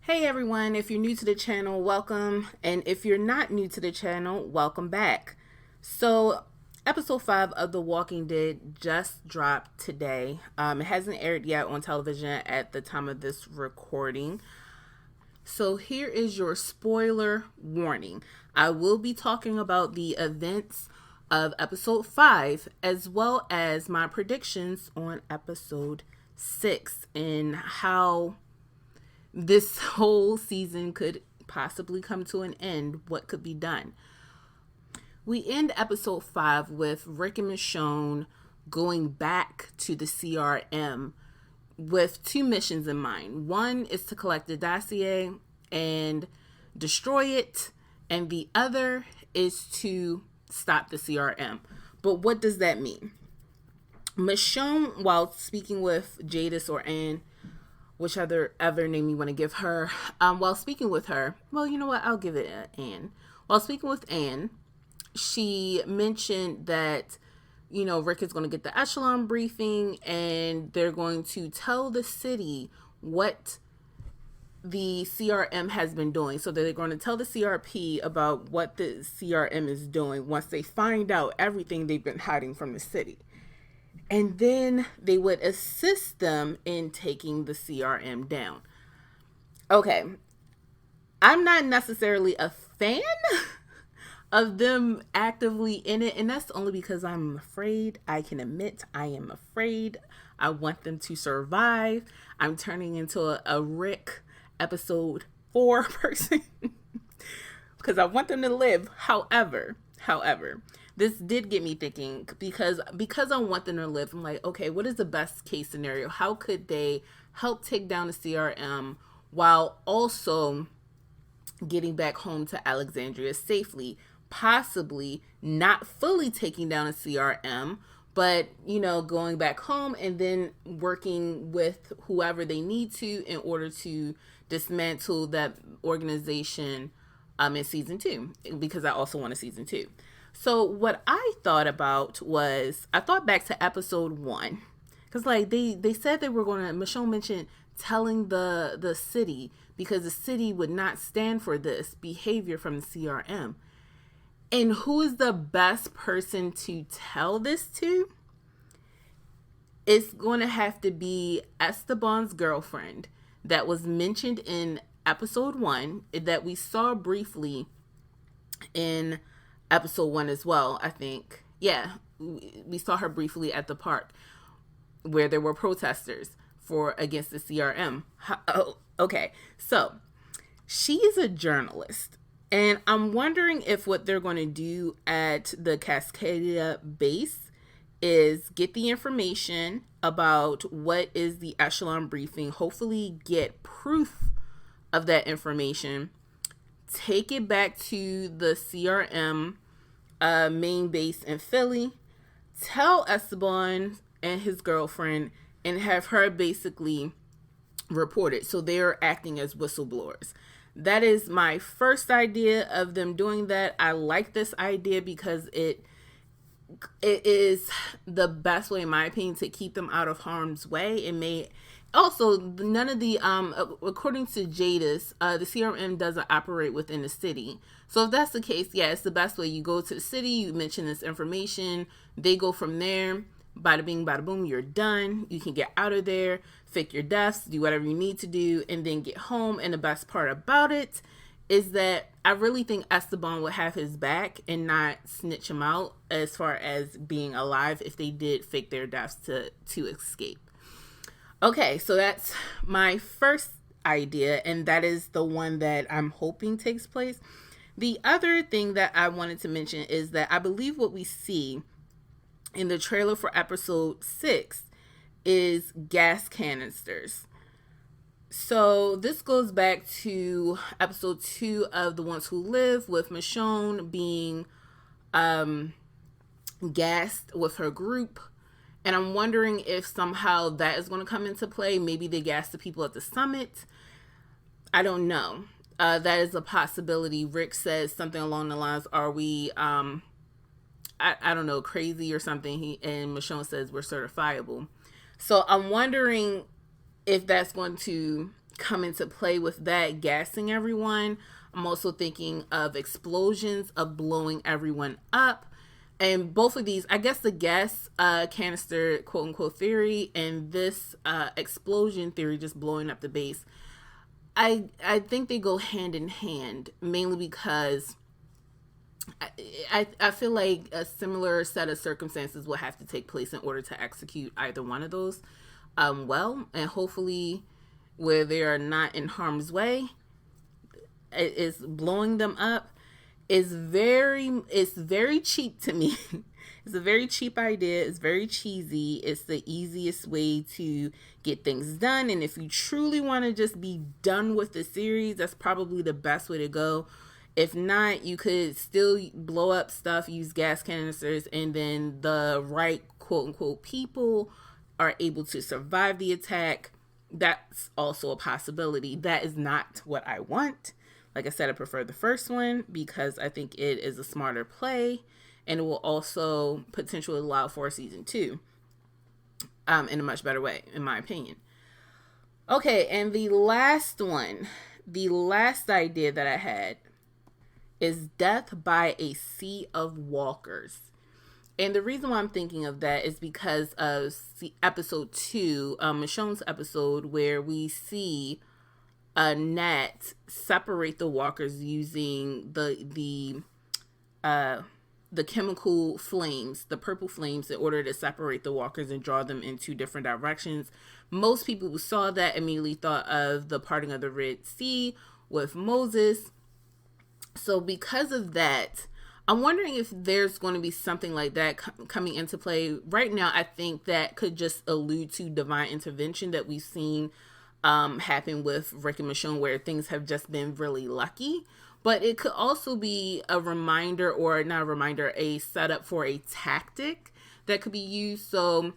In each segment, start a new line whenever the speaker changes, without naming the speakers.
Hey everyone, if you're new to the channel, welcome. And if you're not new to the channel, welcome back. So, episode 5 of The Walking Dead just dropped today. It hasn't aired yet on television at the time of this recording. So, here is your spoiler warning. I will be talking about the events of episode 5 as well as my predictions on episode 6 and how this whole season could possibly come to an end, what could be done. We end episode 5 with Rick and Michonne going back to the CRM with two missions in mind. One is to collect the dossier and destroy it, and the other is to stop the CRM. But what does that mean? Michonne, while speaking with Jadis or Anne, whichever other name you want to give her, while speaking with her, well, you know what, I'll give it Anne. While speaking with Anne, she mentioned that, Rick is going to get the echelon briefing and they're going to tell the city what the CRM has been doing. So they're going to tell the CRP about what the CRM is doing once they find out everything they've been hiding from the city. And then they would assist them in taking the CRM down. Okay, I'm not necessarily a fan of them actively in it, and that's only because I'm afraid. I can admit I am afraid. I want them to survive. I'm turning into a Rick episode 4 person because I want them to live. However, this did get me thinking because I want them to live. I'm like, okay, what is the best case scenario? How could they help take down the CRM while also getting back home to Alexandria safely? Possibly not fully taking down a CRM, but, going back home and then working with whoever they need to in order to dismantle that organization in season 2, because I also want a season 2. So what I thought about was, I thought back to episode 1, because they said they were going to, Michonne mentioned telling the city, because the city would not stand for this behavior from the CRM. And who is the best person to tell this to? It's going to have to be Esteban's girlfriend that was mentioned in episode 1, that we saw briefly in episode 1 as well, I think. Yeah, we saw her briefly at the park where there were protesters against the CRM. Okay, so she is a journalist, and I'm wondering if what they're going to do at the Cascadia base is get the information about what is the echelon briefing, hopefully get proof of that information, take it back to the CRM main base in Philly, tell Esteban and his girlfriend, and have her basically report it. So they're acting as whistleblowers. That is my first idea of them doing that. I like this idea because it is the best way, in my opinion, to keep them out of harm's way. It may also, none of the according to Jadis, the CRM doesn't operate within the city. So if that's the case, yeah, it's the best way. You go to the city, you mention this information, they go from there. Bada bing, bada boom, you're done. You can get out of there, fake your deaths, do whatever you need to do, and then get home. And the best part about it is that I really think Esteban would have his back and not snitch him out as far as being alive if they did fake their deaths to escape. Okay, so that's my first idea, and that is the one that I'm hoping takes place. The other thing that I wanted to mention is that I believe what we see in the trailer for episode 6 is gas canisters. So this goes back to episode 2 of The Ones Who Live, with Michonne being gassed with her group. And I'm wondering if somehow that is going to come into play. Maybe they gas the people at the summit. I don't know. That is a possibility. Rick says something along the lines, are we, I don't know, crazy or something. And Michonne says we're certifiable. So I'm wondering if that's going to come into play with that, gassing everyone. I'm also thinking of explosions, of blowing everyone up. And both of these, I guess the gas canister, quote unquote, theory and this explosion theory, just blowing up the base, I think they go hand in hand, mainly because I feel like a similar set of circumstances will have to take place in order to execute either one of those well, and hopefully where they are not in harm's way. Is blowing them up is very cheap to me. It's a very cheap idea. It's very cheesy. It's the easiest way to get things done. And if you truly want to just be done with the series, that's probably the best way to go. If not, you could still blow up stuff, use gas canisters, and then the right quote unquote people are able to survive the attack. That's also a possibility. That is not what I want. Like I said, I prefer the first one because I think it is a smarter play, and it will also potentially allow for a season 2 in a much better way, in my opinion. Okay, and the last one, the last idea that I had is death by a sea of walkers. And the reason why I'm thinking of that is because of episode 2, Michonne's episode, where we see Nat separate the walkers using the chemical flames, the purple flames, in order to separate the walkers and draw them in 2 different directions. Most people who saw that immediately thought of the parting of the Red Sea with Moses. So because of that, I'm wondering if there's going to be something like that coming into play. Right now, I think that could just allude to divine intervention that we've seen happen with Rick and Michonne, where things have just been really lucky. But it could also be a reminder, or not a reminder, a setup for a tactic that could be used. So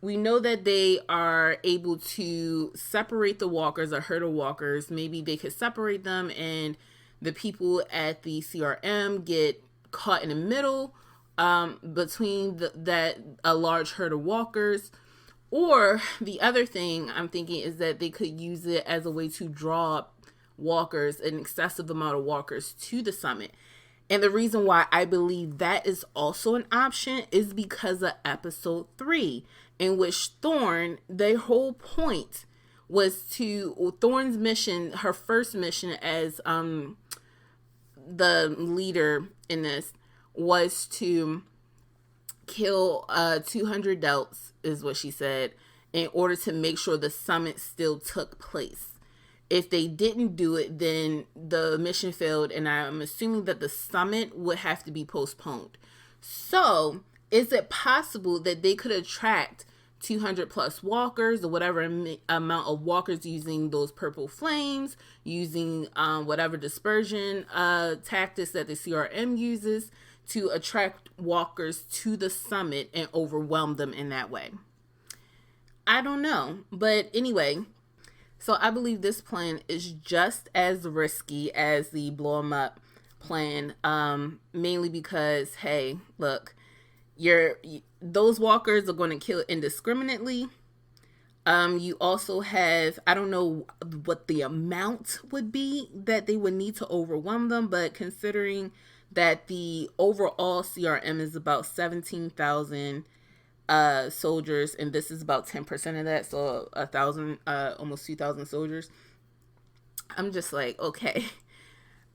we know that they are able to separate the walkers, a herd of walkers. Maybe they could separate them and the people at the CRM get caught in the middle between a large herd of walkers. Or the other thing I'm thinking is that they could use it as a way to draw walkers, an excessive amount of walkers, to the summit. And the reason why I believe that is also an option is because of episode 3, in which Thorn, their whole point was to, Thorn's mission, her first mission as the leader in this, was to kill 200 Delts, is what she said, in order to make sure the summit still took place. If they didn't do it, then the mission failed, and I'm assuming that the summit would have to be postponed. So, is it possible that they could attract 200 plus walkers, or whatever amount of walkers, using those purple flames, using whatever dispersion tactics that the CRM uses, to attract walkers to the summit and overwhelm them in that way? I don't know. But anyway, so I believe this plan is just as risky as the blow 'em up plan, mainly because, hey, look, those walkers are going to kill indiscriminately. You also have, I don't know what the amount would be that they would need to overwhelm them, but considering that the overall CRM is about 17,000 soldiers, and this is about 10% of that, so 1,000, almost 2,000 soldiers. I'm just like, okay,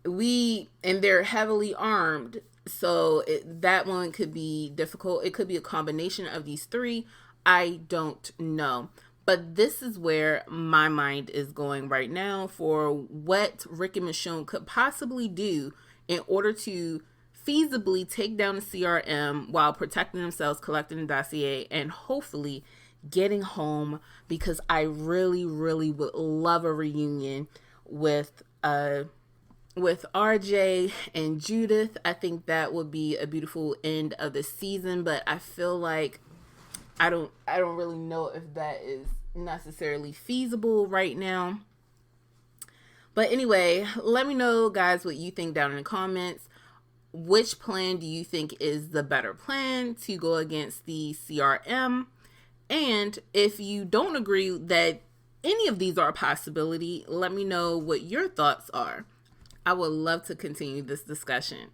and they're heavily armed, so that one could be difficult. It could be a combination of these 3. I don't know. But this is where my mind is going right now for what Rick and Michonne could possibly do in order to feasibly take down the CRM while protecting themselves, collecting the dossier, and hopefully getting home, because I really, really would love a reunion with RJ and Judith. I think that would be a beautiful end of the season, but I feel like I don't really know if that is necessarily feasible right now. But anyway, let me know, guys, what you think down in the comments. Which plan do you think is the better plan to go against the CRM? And if you don't agree that any of these are a possibility, let me know what your thoughts are. I would love to continue this discussion.